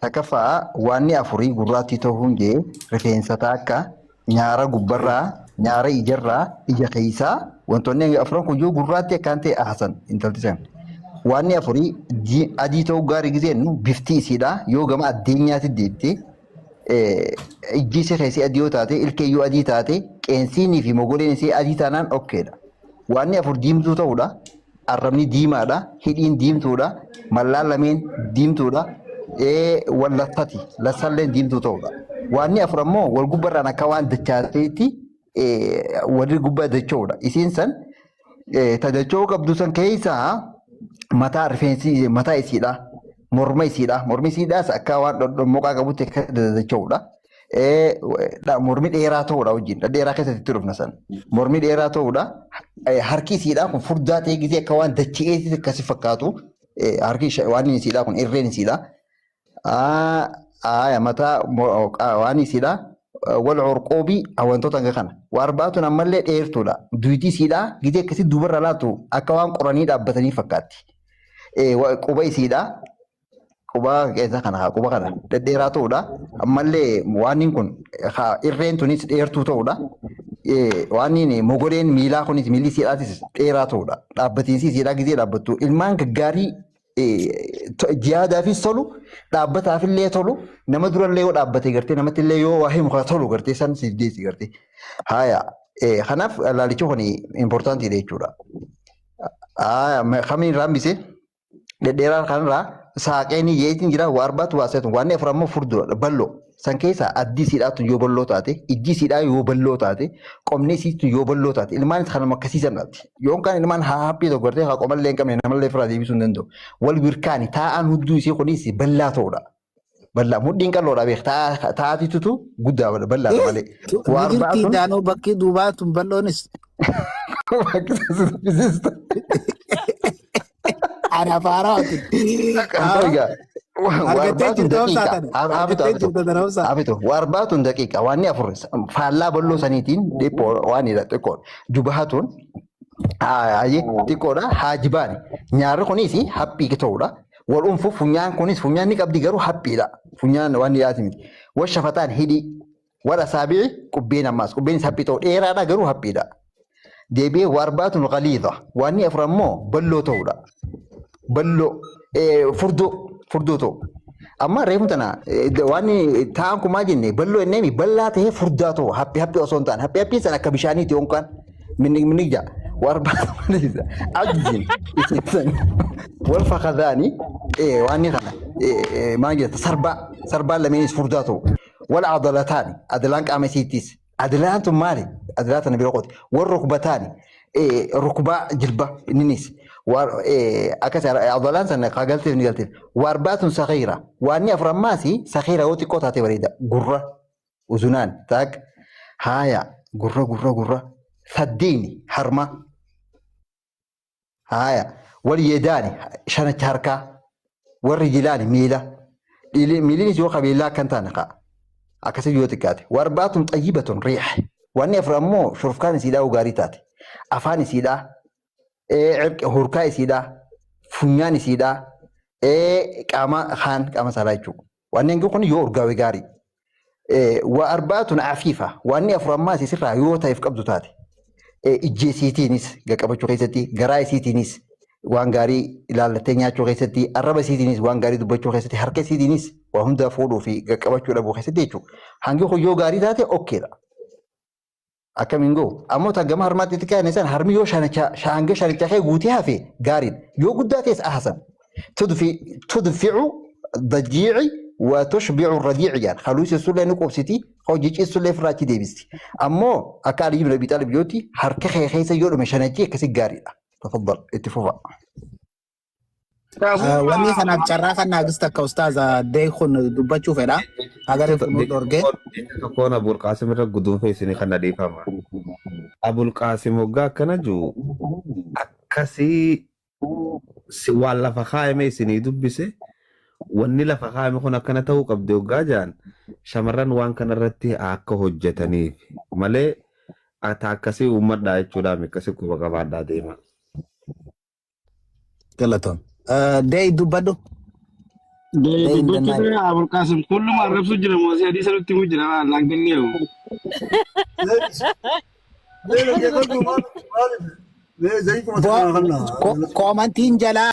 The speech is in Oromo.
Takafaa waanni afurii gurraattii ta'uun jee rifeensa akka nyaara gubbarraa nyaara ijarraa ija keessaa wantoonni afuran kun yoo gurraattii akkaan ta'e haasan intalti san. Waanni afurii adii ta'uu gaarii giseennu bifti isiidha yoo gama addeenyaatti deemtee ijji isii keessi adii yoo taate ilkeeyyuu adii taate qeensiinii fi mogoleen isii adii taanaan okkeedha. Waanni afur diimtuu ta'uudha. Arrabni diimaadha. Hidhiin diimtuudha. Mallaan lameen diimtuudha. Wallattati lassalleen diimtuu ta'uudha. Waanni afur ammoo wal gubbarraan akka waan dachaateetti warri gubbaa dacha'uudha. Isiin san tajachoo qabdu san keessaa mataa rifeensi mataa isiidha. Morma isiidha. Mormi isiidhaas akka waan dhodhommoqaa qabutti akka dacha'uudha. Mormi dheeraa ta'uudha wajjin. Dheeraa keessatti dhufna san. Mormi dheeraa ta'uudha. Harki isiidhaa kun furdaa ta'ee gisee akka waan dacha'eetti akkasi fakkaatu. Harki waan isiidhaa kun irreen isiidhaa. Mataa waan isiidhaa. Wal corqoobii wantoota hanga kana. Waan baatuun ammallee dheertuudha. Duuti isiidhaa gisee akkasii duubarra laatu akka waan qoranii dhaabbatanii fakkaatti. Quba isiidhaa. Quba keessa kana quba kana dhedheeraa ta'uudha. Ammallee waan kun irreen tunis dheertuu ta'uudha. Waan mogoleen miilaa kunis miilli isiidhaatis dheeraa ta'uudha. Dhaabbatiinsi isiidhaa gisee dhaabbattu. Ilmaan gaggaarii jihaadaafis tolu dhaabbataafillee tolu nama durallee yoo dhaabbate gartee namatti illee yoo waa himu tolu gartee san siif deessi gartee. Kanaaf laalichi kun impoortaantiidha jechuudha. Kamiin raambise dhedheeraa kanarraa saaqeenii yeetiin jira waa arbaatu baaseetu waan afur ammoo furduudha balloo san keessaa addi isiidhaatu yoo balloo taate ijji isiidhaa yoo balloo taate qomni isiitu yoo balloo taate ilmaan kanuma akkasiisan dhalti yoon kaan ilmaan haappii tokko gartee haa qomallee hin qabne namallee firaa deebisuu hin danda'u wal birkaani taa'an hudduu isii kunis ballaa ta'uudha. Ballaa mudhiin qalloodha beek taa'aatiitutu guddaa ballaa malee. Waa arbaatu daanoo bakki duubaatu balloonis. Ada faraati. Warbaatun daqiiqa waan afur faallaa balloo saniitiin dhiphoo waan xiqqoodha. Jubahatun xiqqoodha haajibaani. Nyaarri kunis haphii ta'uudha. Wal unfu funyaan kunis funyaan ni qabdi garuu haphiidha. Funyaan waan dhiyaati miti. Wal shafataan hidhii. Wal asaabi'i qubbeen ammaas qubbeenis haphii ta'u dheeraadha garuu haphiidha. Deebi'ee warbaatun qaliidha. Waan afur ammoo balloo ta'uudha. Balloo furdoo ta'u. Amma reefu tana waan taa'an kumaa jenne balloo inni ballaa ta'ee furdaa ta'u haphi osoo hin taane haphi san akka bishaaniiti yookaan minni ija warbaatu ajjin isin wal fakkaataani waan kana maal jedhata sarbaan lameenis furdaa ta'u wal adalataani adalaan qaama isiittis adalaan tun maali adalaa tana bira qote wal rukbataani rukbaa jilba innis akkas adalaan sana qagalteef ni galteef warbaatun saqiira waan afur ammaasi saqiira yoo xiqqoo taate bareeda gurra uzunaan taak haaya gurra saddeeni harma haaya wal yedaani shanacha harkaa warri jilaani miilinis yoo qabeellaa akkan taane akkasii yoo xiqqaate warbaatun xayyibatun riix waan afur ammoo shurufkaan isiidhaa gaarii taate afaan isiidhaa hurkaa isiidhaa funyaan isiidhaa qaama saalaa jechuudha. Waan kun yoo urgaawee gaarii. Waa arbaatun afiifa waan afur ammaas isirraa yoo ta'eef qabdu taate. Ijji isiitiinis qaqqabachuu keessatti garaa isiitiinis waan gaarii ilaallattee nyaachuu keessatti arraba isiitiinis waan gaarii dubbachuu keessatti harka isiitiinis waa hunda fuudhuu fi qaqqabachuu dhabuu keessatti jechuudha. Hangi kun yoo gaarii taate okkeedha. Akkamiin goo ammoo gama harmaatti itti kaa'an isaan harmi yoo hanga shanichaa kee guutee hafe gaariidha. Yoo guddaa ta'es ahasan. Tudficu dajiici waa tushbicu radiici jaan haluusi sullee ni qubsiti hojii sullee firaachi deebisti. Ammoo akka Aliyyi bin Abi Xaalib yooti harka kee keessa yoo dhume shanachii akkasii gaariidha. Tafaddal itti fufa. Wanni kanaaf carraa kan naagista akka ustaaza deekun dubbachuu fedha. Agaree fuudhuu dhorgee. Tokkoon Abul Qaasim irra guduunfee isin kan adeefama. Abul Qaasim waggaa akkana jiru akkasii waan lafa kaa'ame isinii dubbise wanni lafa kaa'ame kun akkana ta'uu qabdi waggaa jaan shamarran waan kanarratti akka hojjetaniif malee akkasii uummadhaa jechuudhaan akkasii quba qabaadhaa deema. Galatoon. Dee dubbadhu. Dubbachuu Abul Qaasim kullum arrabsuu jira moosii adii sanutti himuu jira laanganni jiru. Komantiin jalaa